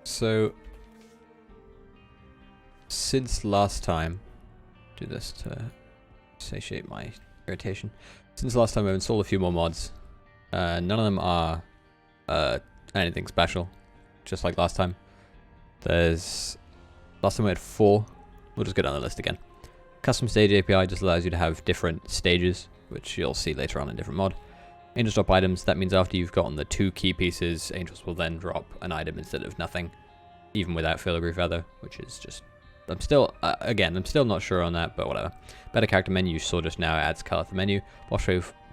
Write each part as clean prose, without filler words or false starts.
So, since last time, do this to satiate my irritation. Since last time, I've installed a few more mods. None of them are anything special, just like last time. Last time we had 4. We'll just go down the list again. Custom stage API just allows you to have different stages, which you'll see later on in a different mod. Angels drop items. That means after you've gotten the 2 key pieces, Angels will then drop an item instead of nothing, even without filigree feather, which is just... I'm still not sure on that, but whatever. Better character menu you saw just now adds color to the menu.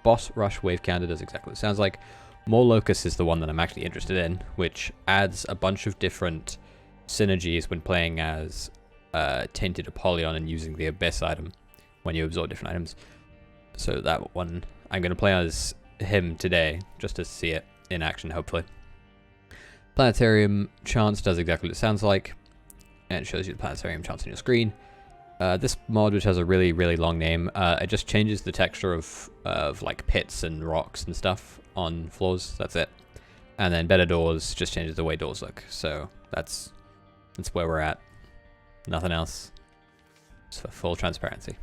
Boss rush wave counter does exactly what it sounds like. More Locus is the one that I'm actually interested in, which adds a bunch of different synergies when playing as Tainted Apollyon and using the Abyss item when you absorb different items. So that one, I'm going to play as him today, just to see it in action, hopefully. Planetarium chance does exactly what it sounds like, and it shows you the planetarium chance on your screen. This mod, which has a really, really long name, it just changes the texture of like pits and rocks and stuff on floors. That's it. And then Better Doors just changes the way doors look. So that's where we're at. Nothing else. Just for full transparency.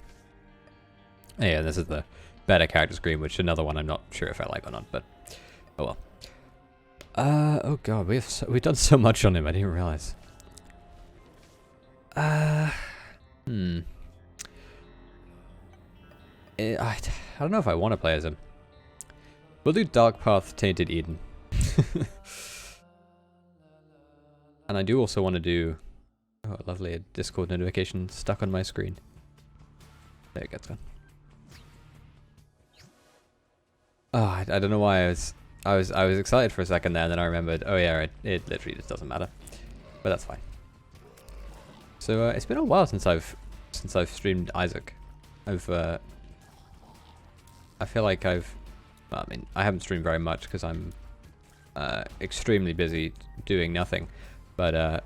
And yeah, this is the better character screen, which is another one I'm not sure if I like or not, but oh well. Oh god, we've done so much on him, I didn't realize. I don't know if I want to play as him. We'll do Dark Path Tainted Eden. And I do also want to do... Oh, lovely, a Discord notification stuck on my screen. There it gets gone. Oh, I don't know why I was excited for a second there, and then I remembered, oh yeah, it literally just doesn't matter. But that's fine. So it's been a while since I've streamed Isaac. I feel like well, I mean, I haven't streamed very much because I'm extremely busy doing nothing. But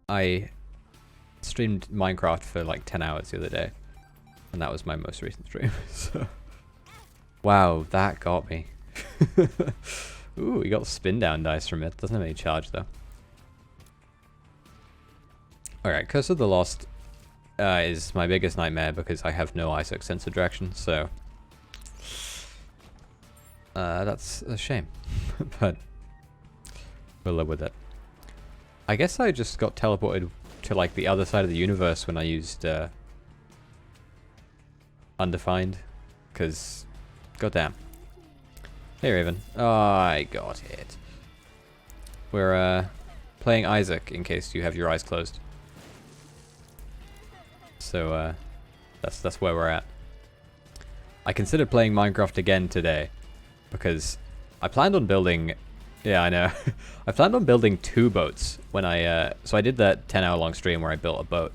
I streamed Minecraft for like 10 hours the other day, and that was my most recent stream. So, wow, that got me. Ooh, we got spin down dice from it. Doesn't have any charge though. Alright, Curse of the Lost is my biggest nightmare because I have no Isaac sense of direction, so that's a shame. But we'll live with it. I guess I just got teleported to like the other side of the universe when I used Undefined, because goddamn. Hey Raven. Oh, I got it. We're playing Isaac in case you have your eyes closed. So that's where we're at. I considered playing Minecraft again today because I planned on building... Yeah, I know. I planned on building 2 boats when so I did that 10-hour long stream where I built a boat.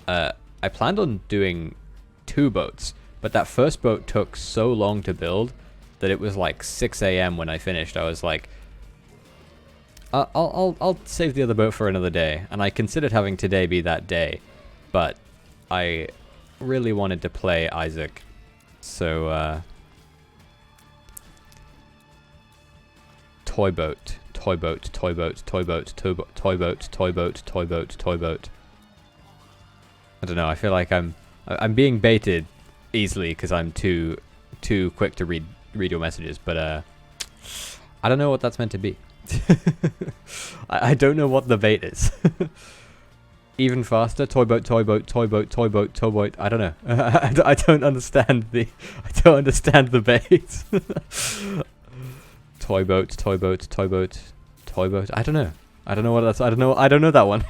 I planned on doing 2 boats, but that first boat took so long to build that it was like 6 AM when I finished. I was like, I'll save the other boat for another day, and I considered having today be that day, but I really wanted to play Isaac, so toy boat. I don't know. I feel like I'm being baited easily because I'm too quick to read your messages, but I don't know what that's meant to be. I don't know what the bait is. Even faster, toy boat. I don't know. I don't understand the bait. Toy boat. I don't know. I don't know what that's. I don't know that one.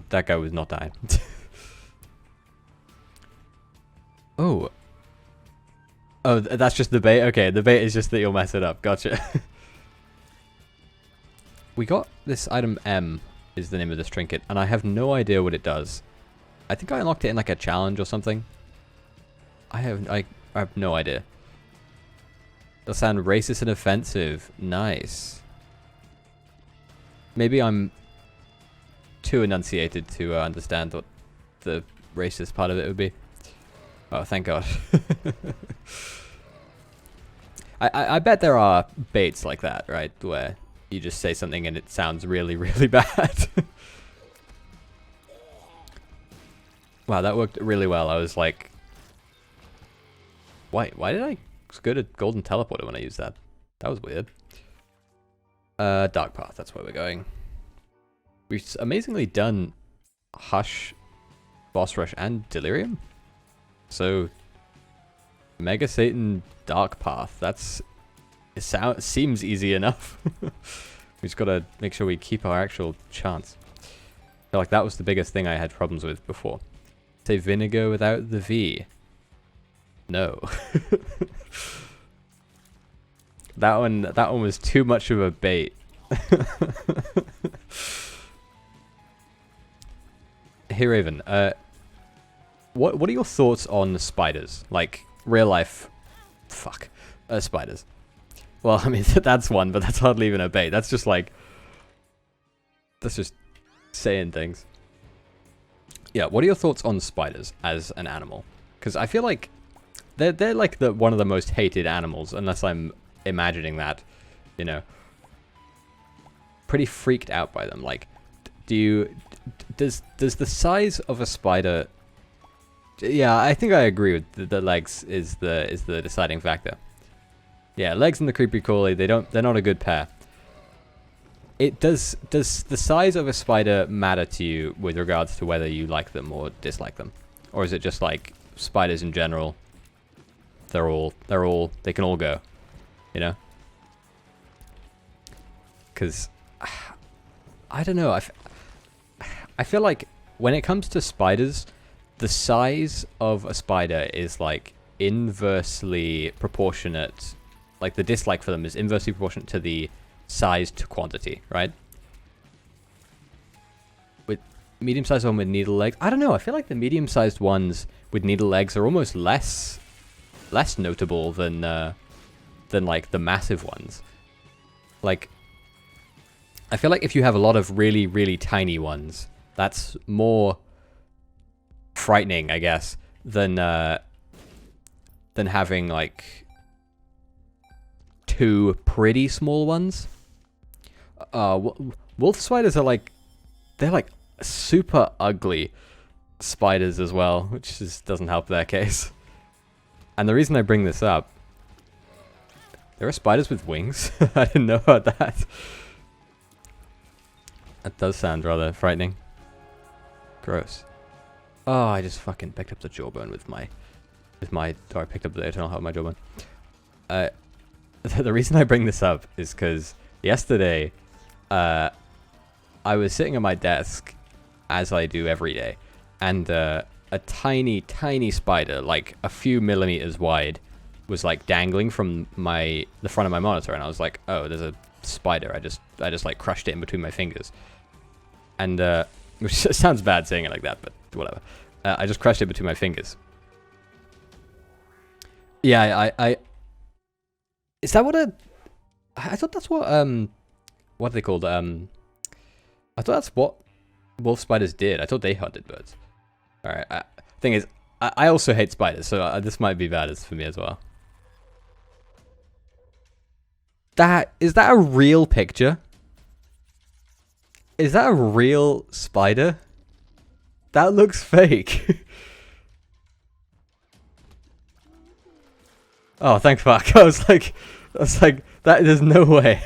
That guy was not dying. Oh, that's just the bait. Okay, the bait is just that you'll mess it up. Gotcha. We got this item M. Is the name of this trinket, and I have no idea what it does. I think I unlocked it in like a challenge or something. I have no idea. It'll sound racist and offensive. Nice. Maybe I'm too enunciated to understand what the racist part of it would be. Oh, thank God. I bet there are baits like that, right? Where you just say something and it sounds really, really bad. Wow, that worked really well. I was like, why did I go to Golden Teleporter when I used that? That was weird. Dark Path, that's where we're going. We've amazingly done Hush, Boss Rush, and Delirium. So, Mega Satan Dark Path, it seems easy enough. We just gotta make sure we keep our actual chance. I feel like that was the biggest thing I had problems with before. Say vinegar without the V. No. That one was too much of a bait. Hey Raven, what are your thoughts on spiders? Like real life spiders. Well, I mean that's one, but that's hardly even a bait. That's just saying things. Yeah, what are your thoughts on spiders as an animal? Because I feel like they're like one of the most hated animals, unless I'm imagining that, you know. Pretty freaked out by them. Like, does the size of a spider? Yeah, I think I agree with the legs is the deciding factor. Yeah, legs and the creepy crawly, they're not a good pair. Does the size of a spider matter to you with regards to whether you like them or dislike them? Or is it just like spiders in general? They can all go, you know? Cuz I don't know, I feel like when it comes to spiders, the size of a spider is like inversely proportionate. Like the dislike for them is inversely proportionate to the size to quantity, right? With medium-sized one with needle legs, I don't know. I feel like the medium-sized ones with needle legs are almost less notable than like the massive ones. Like, I feel like if you have a lot of really, really tiny ones, that's more frightening, I guess, than having like two pretty small ones. Wolf spiders are they're like super ugly spiders as well, which just doesn't help their case. And the reason I bring this up, there are spiders with wings. I didn't know about that. That does sound rather frightening. Gross. Oh, I just fucking picked up the jawbone with my, or I picked up the eternal heart with my jawbone. The reason I bring this up is because yesterday, I was sitting at my desk, as I do every day, and a tiny, tiny spider, like a few millimeters wide, was like dangling from the front of my monitor, and I was like, oh, there's a spider. I just like crushed it in between my fingers, and which sounds bad saying it like that, but whatever. I just crushed it between my fingers. Yeah, I is that what I thought that's what are they called? I thought that's what wolf spiders did. I thought they hunted birds. All right. Thing is, I also hate spiders, so this might be bad for me as well. Is that a real picture? Is that a real spider? That looks fake. Oh, thank fuck. I was like, that. There's no way.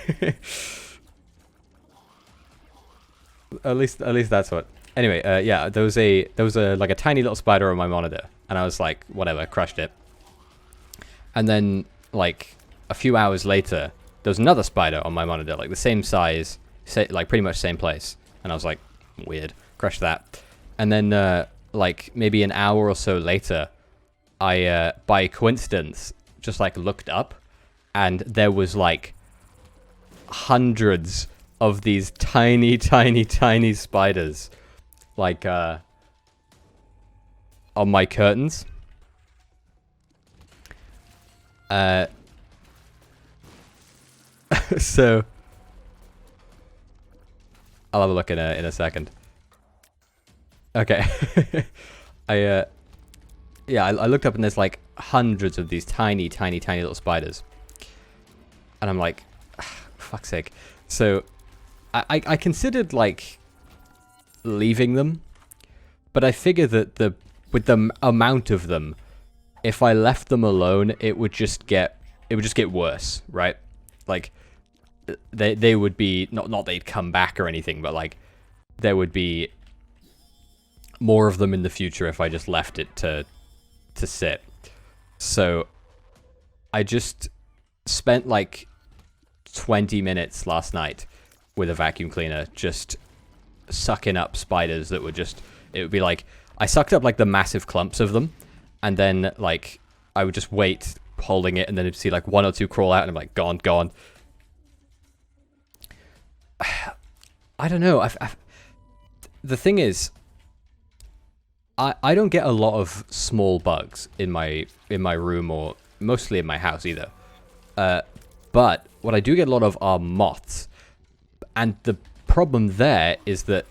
At least that's what. Anyway, yeah, there was a like a tiny little spider on my monitor, and I was like, whatever, crushed it. And then like a few hours later, there was another spider on my monitor, like the same size, like pretty much same place, and I was like, weird, crushed that. And then like maybe an hour or so later, I by coincidence just like looked up, and there was like hundreds of these tiny, tiny, tiny spiders, like on my curtains. So I'll have a look in a second. Okay. Yeah, I looked up and there's like hundreds of these tiny, tiny, tiny little spiders. And I'm like, fuck's sake. So I considered like leaving them, but I figure that with the amount of them, if I left them alone, it would just get worse, right? Like they would be not they'd come back or anything, but like there would be more of them in the future if I just left it to sit. So I just spent like 20 minutes last night with a vacuum cleaner just sucking up spiders that would just, it would be like, I sucked up like the massive clumps of them, and then like I would just wait holding it, and then you'd see like one or two crawl out, and I'm like, gone. I don't know. The thing is, I don't get a lot of small bugs in my room, or mostly in my house either. But what I do get a lot of are moths. And the problem there is that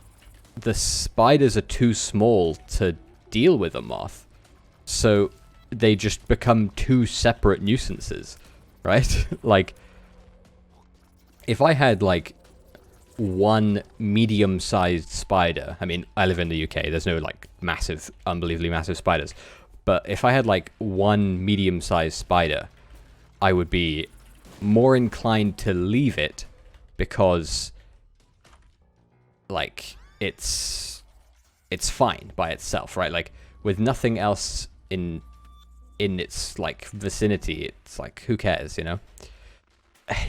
the spiders are too small to deal with a moth. So they just become two separate nuisances, right? Like, if I had like one medium-sized spider, I mean, I live in the UK, there's no like massive, unbelievably massive spiders, but if I had like one medium-sized spider, I would be more inclined to leave it because like it's fine by itself, right? Like with nothing else in its like vicinity, it's like, who cares, you know?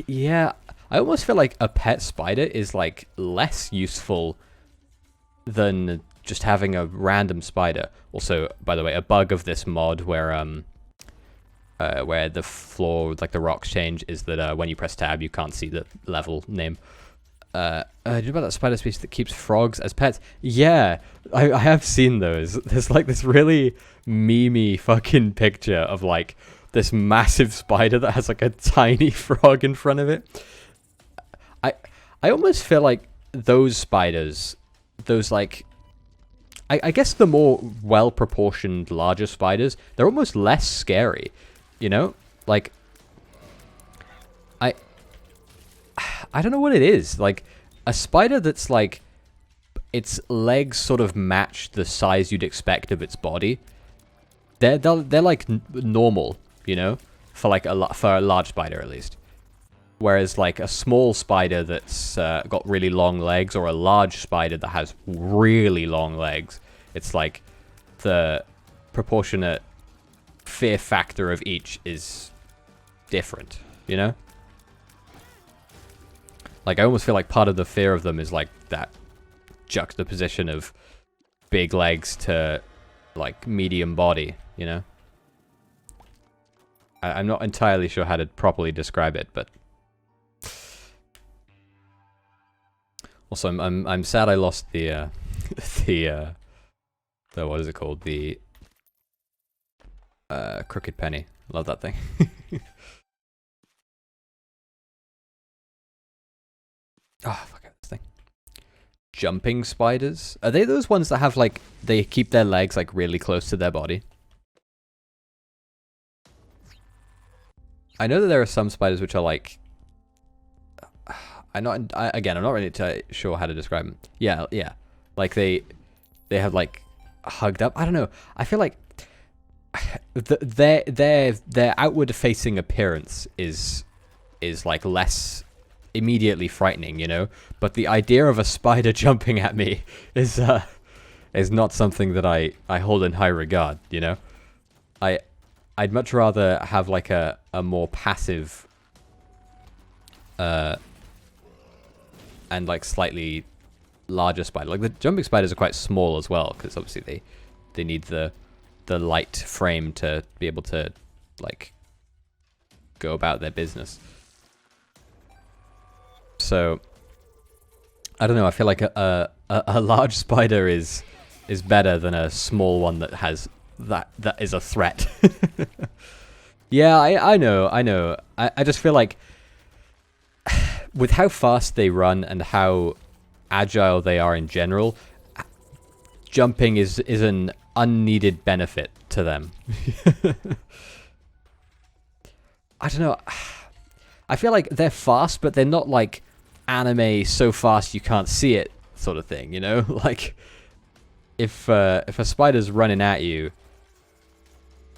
Yeah, I almost feel like a pet spider is like less useful than just having a random spider. Also, by the way, a bug of this mod where the floor, like the rocks change, is that when you press tab, you can't see the level name. Do you know about that spider species that keeps frogs as pets? Yeah, I have seen those. There's like this really memey fucking picture of like this massive spider that has like a tiny frog in front of it. I almost feel like those spiders, those like, I guess the more well-proportioned, larger spiders, they're almost less scary, you know? Like, I don't know what it is. Like, a spider that's like, its legs sort of match the size you'd expect of its body. They're like normal, you know, for like for a large spider at least. Whereas like a small spider that's got really long legs, or a large spider that has really long legs, it's like the proportionate fear factor of each is different, you know? Like I almost feel like part of the fear of them is like that juxtaposition of big legs to like medium body, you know? I'm not entirely sure how to properly describe it, but also I'm sad I lost the the what is it called? The crooked penny. Love that thing. Oh, fuck this thing. Jumping spiders? Are they those ones that have like, they keep their legs like really close to their body? I know that there are some spiders which are like, I'm not really sure how to describe them. Yeah. Like they have like hugged up. I don't know. I feel like their outward facing appearance is like less immediately frightening, you know? But the idea of a spider jumping at me is not something that I hold in high regard, you know? I'd much rather have like a more passive and like slightly larger spider. Like the jumping spiders are quite small as well, because obviously they need the light frame to be able to like go about their business. So I don't know, I feel like a large spider is better than a small one that has that is a threat. Yeah, I know. I just feel like with how fast they run and how agile they are in general, jumping is an unneeded benefit to them. I don't know. I feel like they're fast, but they're not like anime so fast you can't see it sort of thing, you know? Like, if a spider's running at you,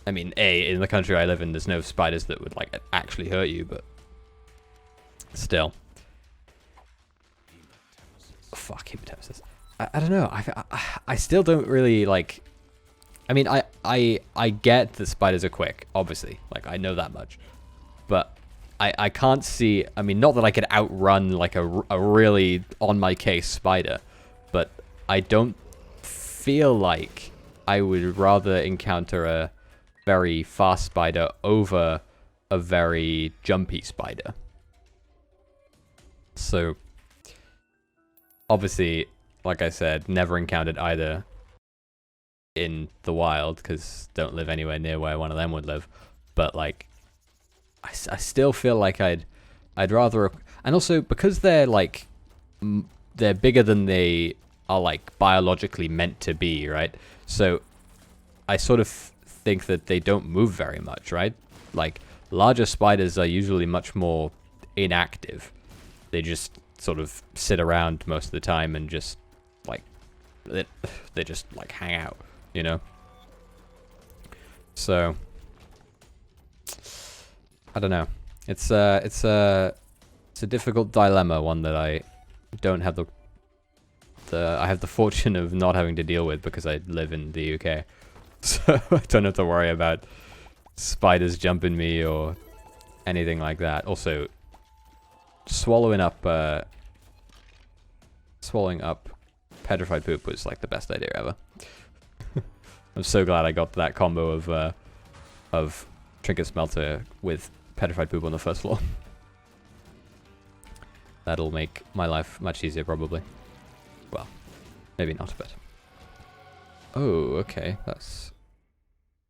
I mean, in the country I live in, there's no spiders that would, like, actually hurt you, but still. Fuck, hematemesis. I don't know. I still don't really, like... I mean, I get that spiders are quick, obviously. Like, I know that much. But I can't see... I mean, not that I could outrun, like, a really on-my-case spider. But I don't feel like I would rather encounter a very fast spider over a very jumpy spider. So, obviously, like I said, never encountered either in the wild, because don't live anywhere near where one of them would live. But, like, I still feel like I'd rather... And also, because they're, like, they're bigger than they are, like, biologically meant to be, right? So, I sort of think that they don't move very much, right? Like, larger spiders are usually much more inactive. They just sort of sit around most of the time and just, like, they just, like, hang out, you know? So, I don't know. It's a difficult dilemma, one that I don't have I have the fortune of not having to deal with because I live in the UK. So I don't have to worry about spiders jumping me or anything like that. Also, swallowing up petrified poop was like the best idea ever. I'm so glad I got that combo of trinket smelter with petrified poop on the first floor. That'll make my life much easier, probably. Well, maybe not, but... Oh, okay, that's...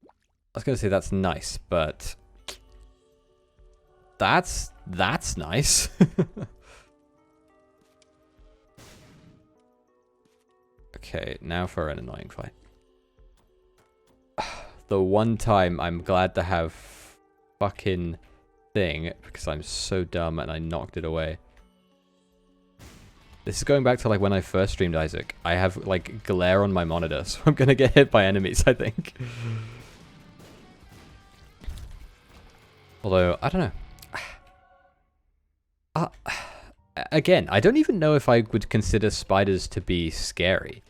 I was gonna say that's nice, but... That's nice. Okay, now for an annoying fight. The one time I'm glad to have fucking thing, because I'm so dumb and I knocked it away. This is going back to, like, when I first streamed Isaac. I have, like, glare on my monitor, so I'm gonna get hit by enemies, I think. Although, I don't know. Again, I don't even know if I would consider spiders to be scary.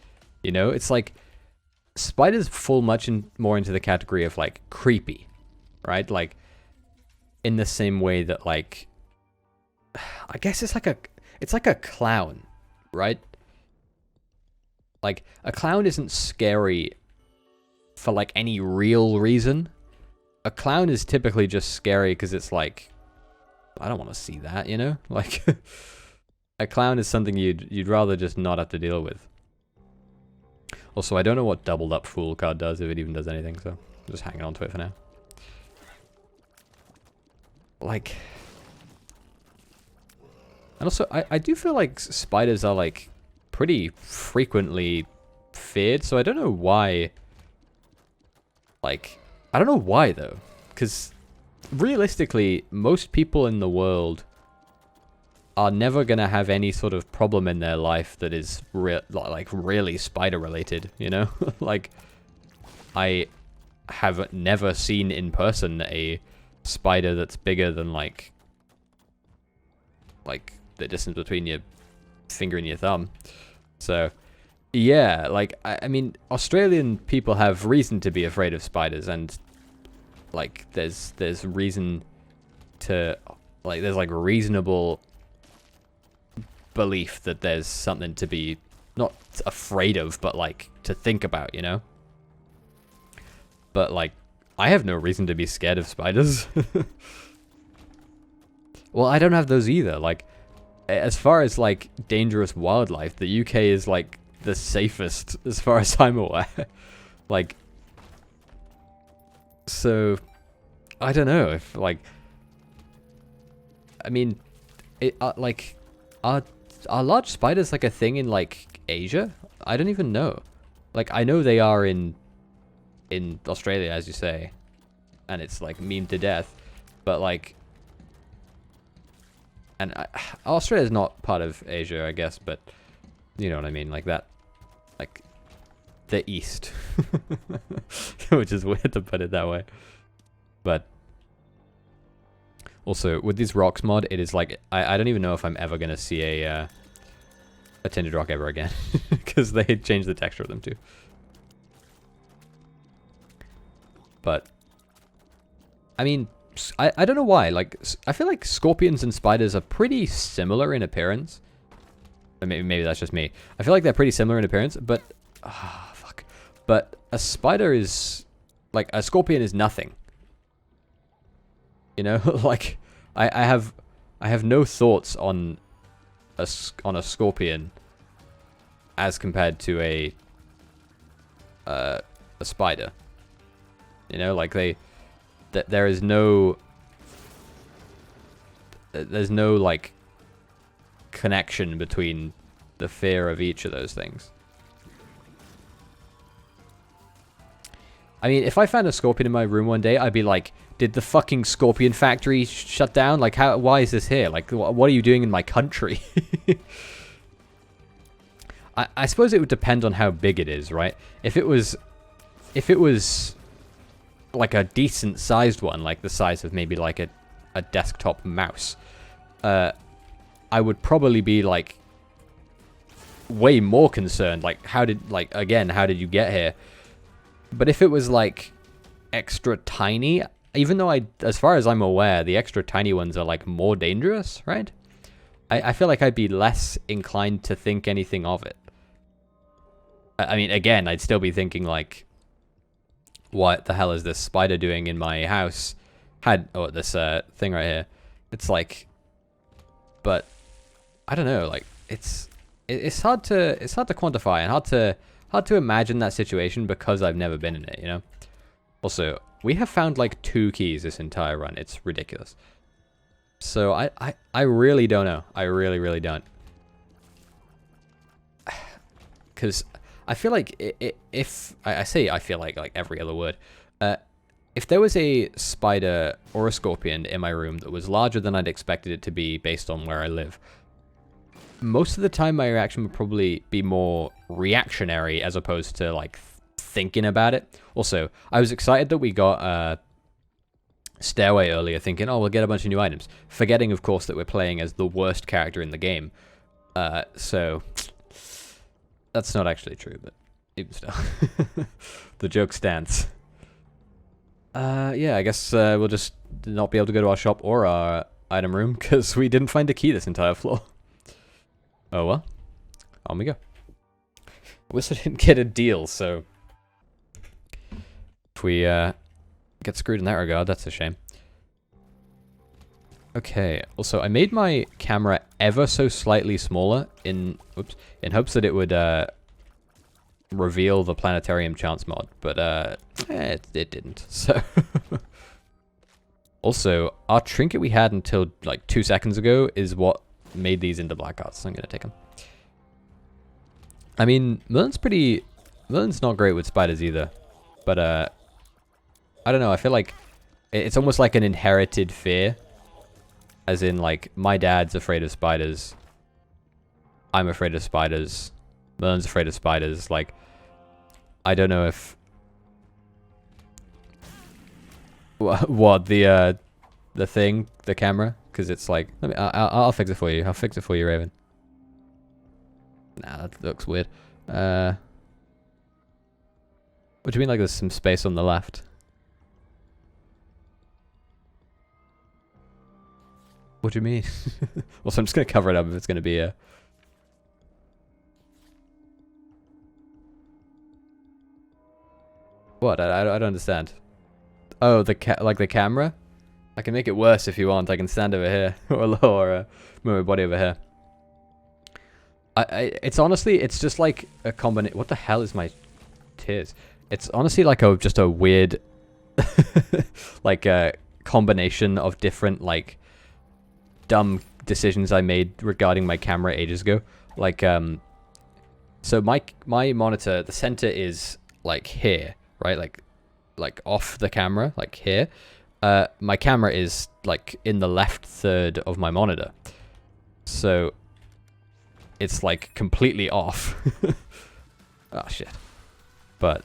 You know, it's like, spiders fall much more into the category of, like, creepy, right? Like, in the same way that, like, I guess it's like a clown, right? Like, a clown isn't scary for, like, any real reason. A clown is typically just scary because it's like, I don't want to see that, you know? Like, a clown is something you'd rather just not have to deal with. Also, I don't know what doubled up fool card does, if it even does anything, so I'm just hanging on to it for now. Like... And also, I do feel like spiders are, like, pretty frequently feared, so I don't know why... Like, I don't know why, though. Because, realistically, most people in the world are never going to have any sort of problem in their life that is, like, really spider-related, you know? Like, I have never seen in person a spider that's bigger than, like, the distance between your finger and your thumb. So, yeah, like, I mean, Australian people have reason to be afraid of spiders, and, like, there's reason to, like, there's, like, reasonable belief that there's something to be not afraid of, but, like, to think about, you know? But, like, I have no reason to be scared of spiders. Well, I don't have those either. Like, as far as, like, dangerous wildlife, the UK is, like, the safest as far as I'm aware. Like, so, I don't know if, like, I mean, like, are large spiders, like, a thing in, like, Asia? I don't even know. Like, I know they are in Australia, as you say, and it's, like, memed to death, but, like, and Australia is not part of Asia, I guess, but you know what I mean, like that, like the East, which is weird to put it that way. But also with these rocks mod, it is like I don't even know if I'm ever gonna see a tinted rock ever again, because they changed the texture of them too. But I mean, I don't know why. Like, I feel like scorpions and spiders are pretty similar in appearance. Maybe that's just me. I feel like they're pretty similar in appearance, but fuck. But a spider is like a scorpion is nothing. You know, like I have no thoughts on a scorpion as compared to a spider. You know, like there's no like connection between the fear of each of those things. I mean, if I found a scorpion in my room one day, I'd be like, did the fucking scorpion factory shut down? Like, why is this here? Like, what are you doing in my country? I suppose it would depend on how big it is, right? If it was like a decent sized one, like the size of maybe like a desktop mouse, I would probably be like way more concerned. Like, how did you get here? But if it was like extra tiny, even though as far as I'm aware, the extra tiny ones are like more dangerous, right? I feel like I'd be less inclined to think anything of it. I mean, again, I'd still be thinking like, what the hell is this spider doing in my house? This thing right here. It's like, but I don't know. Like, it's hard to quantify and hard to imagine that situation because I've never been in it. You know. Also, we have found like 2 keys this entire run. It's ridiculous. So I really don't know. I really don't. Because I feel like if I feel like every other word, if there was a spider or a scorpion in my room that was larger than I'd expected it to be based on where I live, most of the time my reaction would probably be more reactionary as opposed to like thinking about it. Also, I was excited that we got Stairway earlier, thinking, oh, we'll get a bunch of new items, forgetting of course that we're playing as the worst character in the game. So that's not actually true, but even still. The joke stands. Yeah, I guess we'll just not be able to go to our shop or our item room because we didn't find a key this entire floor. Oh well. On we go. I wish I didn't get a deal, so if we get screwed in that regard, that's a shame. Okay, also I made my camera ever so slightly smaller in hopes that it would reveal the planetarium chance mod, but it didn't. So also, our trinket we had until like 2 seconds ago is what made these into black arts, so I'm gonna take them. I mean, Merlin's not great with spiders either, but I don't know, I feel like it's almost like an inherited fear. As in, like, my dad's afraid of spiders. I'm afraid of spiders. Merlin's afraid of spiders. Like, I don't know if... What, the thing? The camera? Because it's like... I'll fix it for you. I'll fix it for you, Raven. Nah, that looks weird. What do you mean, like, there's some space on the left? What do you mean? Also, I'm just going to cover it up if it's going to be a... What? I don't understand. Oh, the camera? I can make it worse if you want. I can stand over here. or move my body over here. It's honestly, it's just like a combination... What the hell is my tears? It's honestly like just a weird... like a combination of different, like... dumb decisions I made regarding my camera ages ago. Like, so my monitor, the center is like here, right? Like off the camera, like here. My camera is like in the left third of my monitor. So it's like completely off. Oh shit. But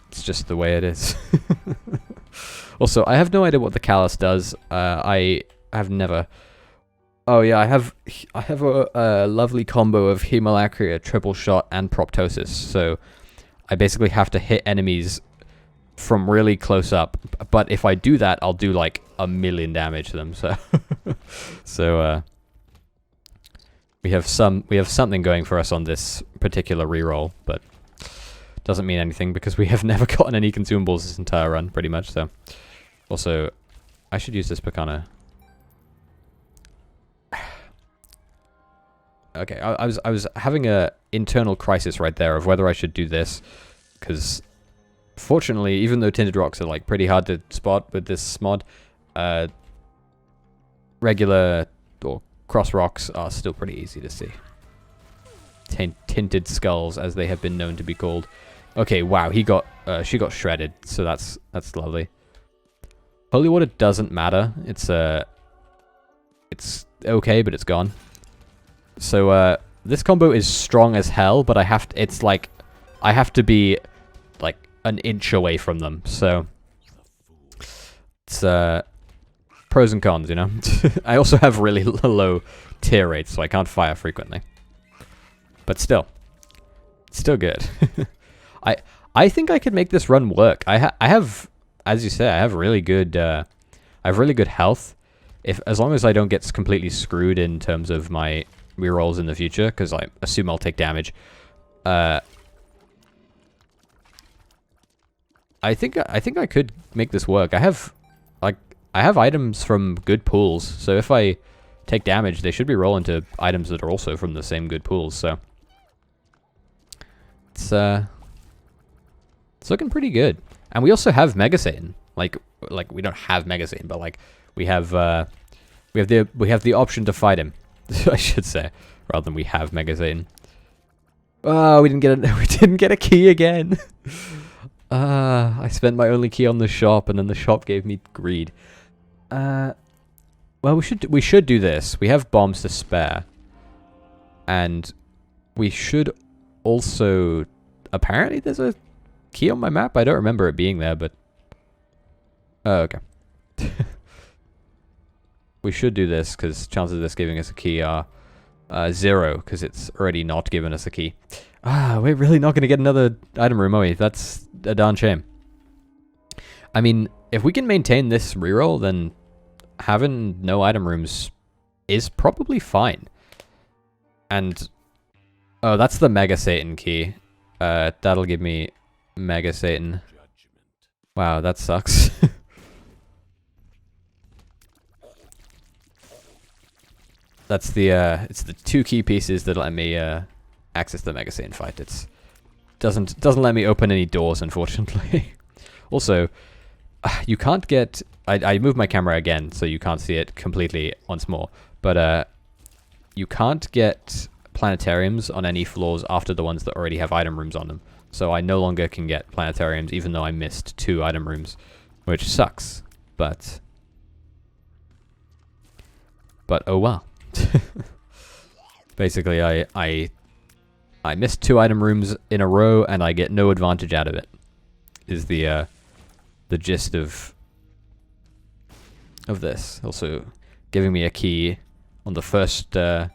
it's just the way it is. Also, I have no idea what the callus does. I have never... Oh yeah, I have a lovely combo of hemolacria, triple shot, and proptosis. So I basically have to hit enemies from really close up. But if I do that, I'll do like 1,000,000 damage to them. So so we have something going for us on this particular reroll, but doesn't mean anything because we have never gotten any consumables this entire run, pretty much. So also, I should use this Picana. Okay, I was having a internal crisis right there of whether I should do this, because fortunately, even though tinted rocks are like pretty hard to spot with this mod, regular or cross rocks are still pretty easy to see. Tinted skulls, as they have been known to be called. Okay, wow, she got shredded, so that's lovely. Holy water doesn't matter. It's okay, but it's gone. So this combo is strong as hell, but I have to be like an inch away from them. So it's pros and cons, you know. I also have really low tear rates, so I can't fire frequently. But still good. I think I could make this run work. I have, as you say, I have really good health. As long as I don't get completely screwed in terms of my rerolls in the future, because I assume I'll take damage. I think I could make this work. I have items from good pools, so if I take damage, they should be rolling to items that are also from the same good pools. So it's looking pretty good. And we also have Mega Satan. Like we don't have Mega Satan, but like we have the option to fight him. I should say, rather than we have Mega Satan. Oh, we didn't get a key again. I spent my only key on the shop, and then the shop gave me greed. Well, we should do this. We have bombs to spare, and we should also. Apparently, there's a key on my map. I don't remember it being there, but oh, okay. We should do this, because chances of this giving us a key are 0, because it's already not given us a key. We're really not going to get another item room, are we? That's a darn shame. I mean, if we can maintain this reroll, then having no item rooms is probably fine. And, oh, that's the Mega Satan key. That'll give me Mega Satan. Wow, that sucks. That's it's the 2 key pieces that let me access the Mega Satan fight. It doesn't let me open any doors, unfortunately. Also, you can't get. I moved my camera again, so you can't see it completely once more. But you can't get planetariums on any floors after the ones that already have item rooms on them. So I no longer can get planetariums, even though I missed 2 item rooms, which sucks. But oh well. Basically, I missed 2 item rooms in a row, and I get no advantage out of it. Is the gist of this. Also, giving me a key on the first in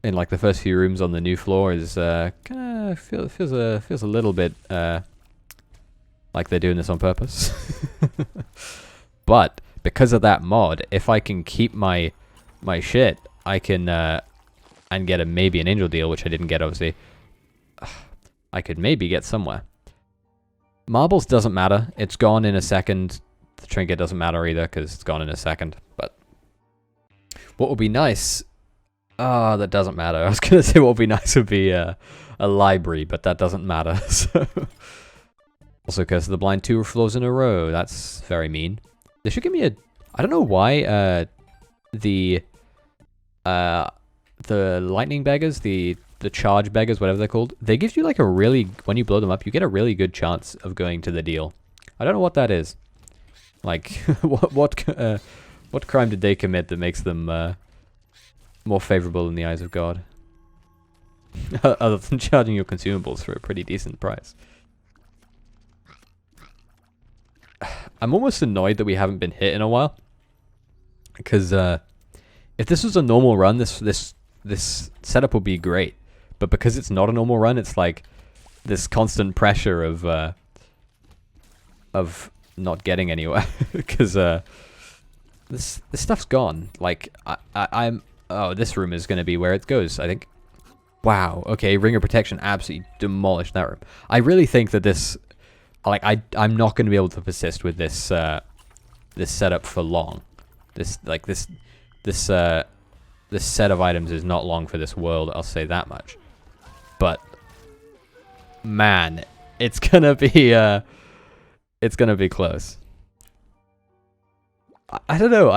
like the first few rooms on the new floor is kind of feels a little bit like they're doing this on purpose. But because of that mod, if I can keep my shit, I can and get maybe an angel deal, which I didn't get, obviously. I could maybe get somewhere. Marbles doesn't matter. It's gone in a second. The trinket doesn't matter either, because it's gone in a second. But what would be nice... that doesn't matter. I was going to say what would be nice would be a library, but that doesn't matter. So. Also, Curse of the Blind 2 floors in a row. That's very mean. They should give me a... I don't know why the lightning beggars, the charge beggars, whatever they're called, they give you like a really, when you blow them up, you get a really good chance of going to the deal. I don't know what that is. Like, what What crime did they commit that makes them more favorable in the eyes of God? Other than charging your consumables for a pretty decent price. I'm almost annoyed that we haven't been hit in a while. Because if this was a normal run, this setup would be great. But because it's not a normal run, it's like this constant pressure of not getting anywhere. Because this stuff's gone. Like I'm this room is going to be where it goes, I think. Wow. Okay, Ring of Protection absolutely demolished that room. I really think that this, like, I'm not going to be able to persist with this this setup for long. This set of items is not long for this world. I'll say that much. But man, it's gonna be close. I don't know.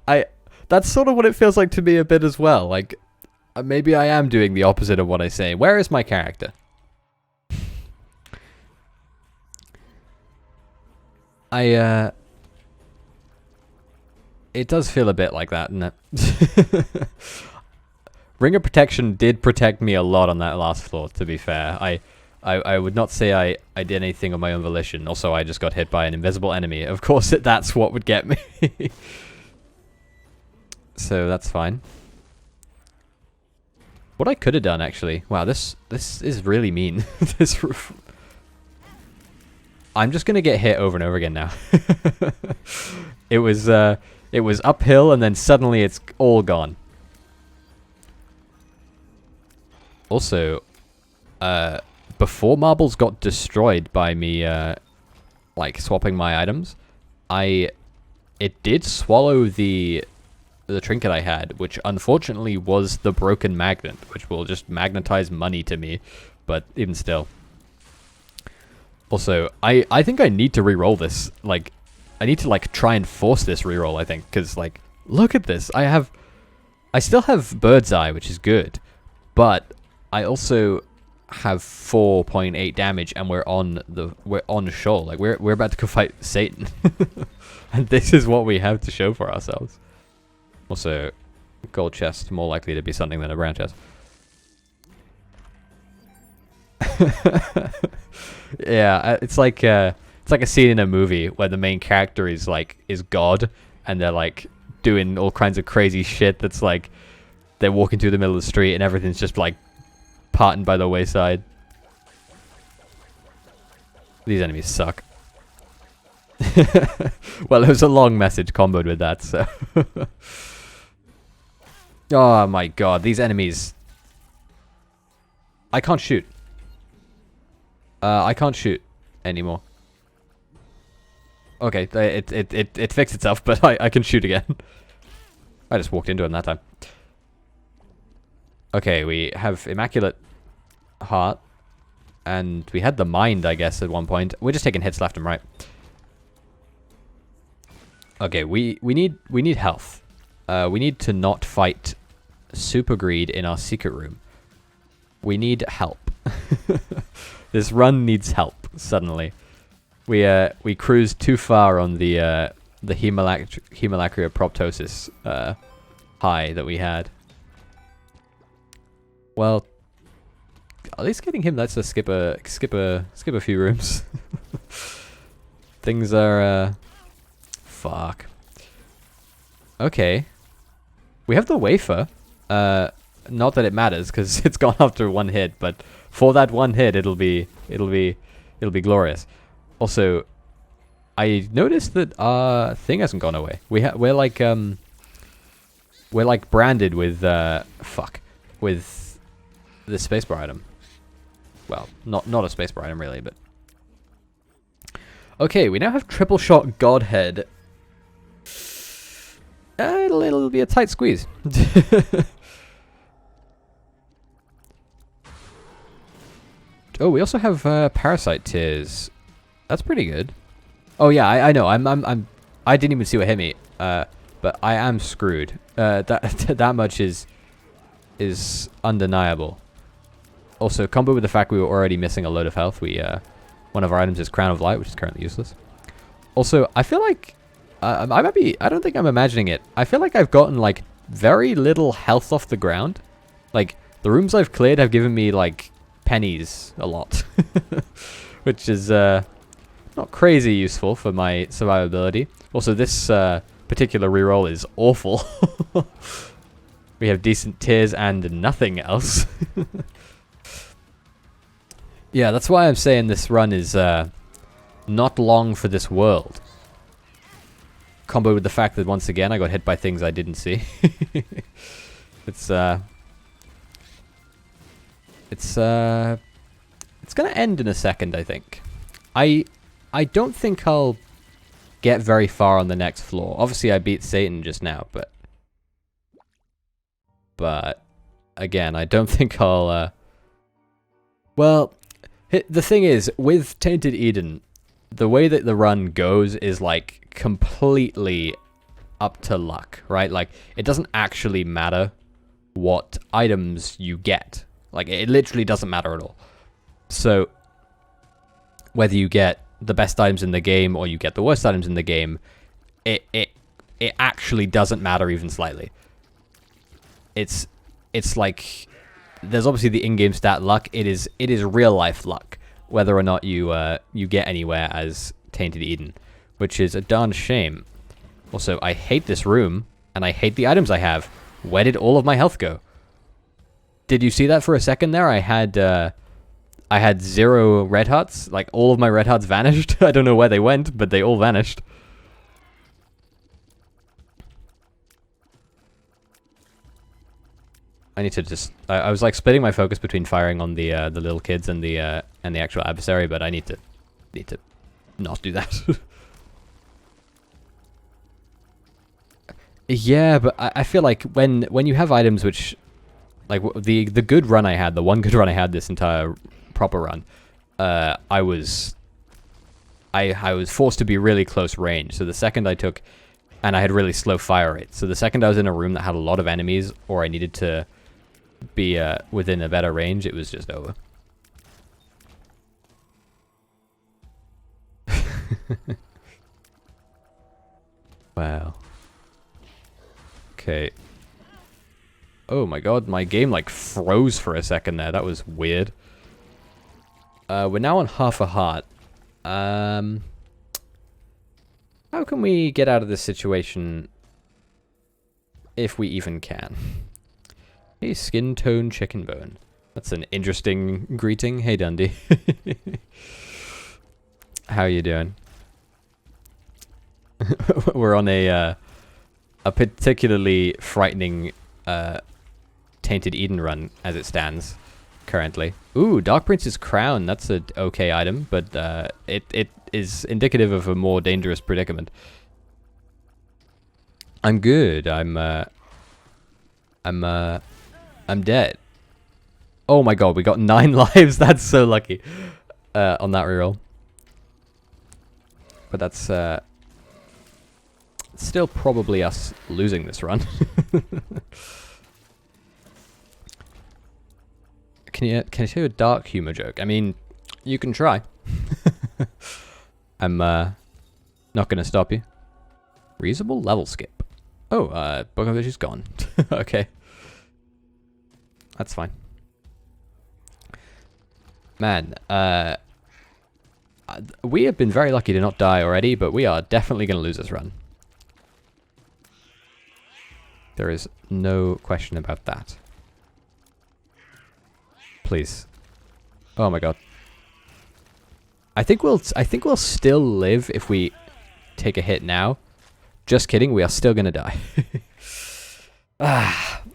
I that's sort of what it feels like to me a bit as well. Like, maybe I am doing the opposite of what I say. Where is my character? It does feel a bit like that, doesn't it? Ring of Protection did protect me a lot on that last floor, to be fair. I would not say I did anything of my own volition. Also, I just got hit by an invisible enemy. Of course, that's what would get me. So that's fine. What I could have done, actually... Wow, this is really mean. This roof... I'm just going to get hit over and over again now. It was uphill, and then suddenly it's all gone. Also, before marbles got destroyed by me, like, swapping my items, it did swallow the trinket I had, which unfortunately was the broken magnet, which will just magnetize money to me, but even still. Also, I think I need to re-roll this. Like, I need to, like, try and force this re-roll, I think, because, like, look at this. I still have Bird's Eye, which is good, but I also have 4.8 damage, and we're on Shoal. Like, we're about to go fight Satan. And this is what we have to show for ourselves. Also, gold chest, more likely to be something than a brown chest. Yeah, it's like a scene in a movie where the main character is God, and they're like doing all kinds of crazy shit. That's like they're walking through the middle of the street and everything's just like parting by the wayside. These enemies suck. Well, it was a long message comboed with that, so. Oh my god, these enemies. I can't shoot. I can't shoot anymore. Okay, it fixed itself, but I can shoot again. I just walked into him that time. Okay, we have Immaculate Heart. And we had the Mind, I guess, at one point. We're just taking hits left and right. Okay, we need health. We need to not fight Super Greed in our secret room. We need help. This run needs help, suddenly. We cruised too far on the Hemolacria Proptosis high that we had. Well, at least getting him lets us skip a few rooms. Things are fuck. Okay. We have the wafer. Not that it matters because it's gone after one hit, but for that one hit it'll be glorious. Also, I noticed that our thing hasn't gone away. We're like branded with with the spacebar item. Well, not a spacebar item really, but okay. We now have triple shot Godhead. It'll be a tight squeeze. Oh, we also have Parasite Tears. That's pretty good. Oh yeah, I know. I didn't even see what hit me. But I am screwed. That much is undeniable. Also, combo with the fact we were already missing a load of health. One of our items is Crown of Light, which is currently useless. Also, I feel like I might be... I don't think I'm imagining it. I feel like I've gotten, like, very little health off the ground. Like, the rooms I've cleared have given me, like, pennies a lot. Which is, not crazy useful for my survivability. Also, this, particular reroll is awful. We have decent tears and nothing else. Yeah, that's why I'm saying this run is, not long for this world. Combo with the fact that once again I got hit by things I didn't see. It's gonna end in a second, I think. I don't think I'll get very far on the next floor. Obviously I beat Satan just now, but again, I don't think I'll well, the thing is, with Tainted Eden, the way that the run goes is, like, completely up to luck, right? Like, it doesn't actually matter what items you get. Like, it literally doesn't matter at all. So, whether you get the best items in the game or you get the worst items in the game, it actually doesn't matter even slightly. It's like, there's obviously the in-game stat luck. It is real-life luck, whether or not you get anywhere as Tainted Eden, which is a darn shame. Also, I hate this room, and I hate the items I have. Where did all of my health go? Did you see that for a second there? I had 0 red hearts. Like, all of my red hearts vanished. I don't know where they went, but they all vanished. I need to just... I was, like, splitting my focus between firing on the little kids and the actual adversary, but I need to not do that. Yeah, but I feel like when you have items which... Like, the good run I had, the one good run I had this entire proper run, I was forced to be really close range. So the second I took... And I had really slow fire rate. So the second I was in a room that had a lot of enemies, or I needed to be within a better range, it was just over. Wow. Okay. Oh my god, my game like froze for a second there. That was weird. We're now on half a heart. How can we get out of this situation if we even can? Hey, skin tone chicken bone. That's an interesting greeting. Hey, Dundee. How you doing? We're on a particularly frightening Tainted Eden run as it stands currently. Ooh, Dark Prince's crown. That's an okay item, but it is indicative of a more dangerous predicament. I'm good. I'm dead. Oh my god, we got 9 lives. That's so lucky on that reroll. But that's still probably us losing this run. Can you do a dark humor joke? I mean, you can try. I'm not gonna stop you. Reasonable level skip. Oh, Bogovic is gone. Okay. That's fine. Man, we have been very lucky to not die already, but we are definitely going to lose this run. There is no question about that. Please. Oh my god. I think we'll still live if we take a hit now. Just kidding, we are still going to die.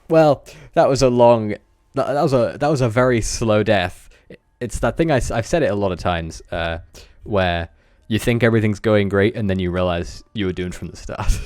Well, that was a long... That was a very slow death. It's that thing I've said it a lot of times, where you think everything's going great and then you realize you were doomed from the start.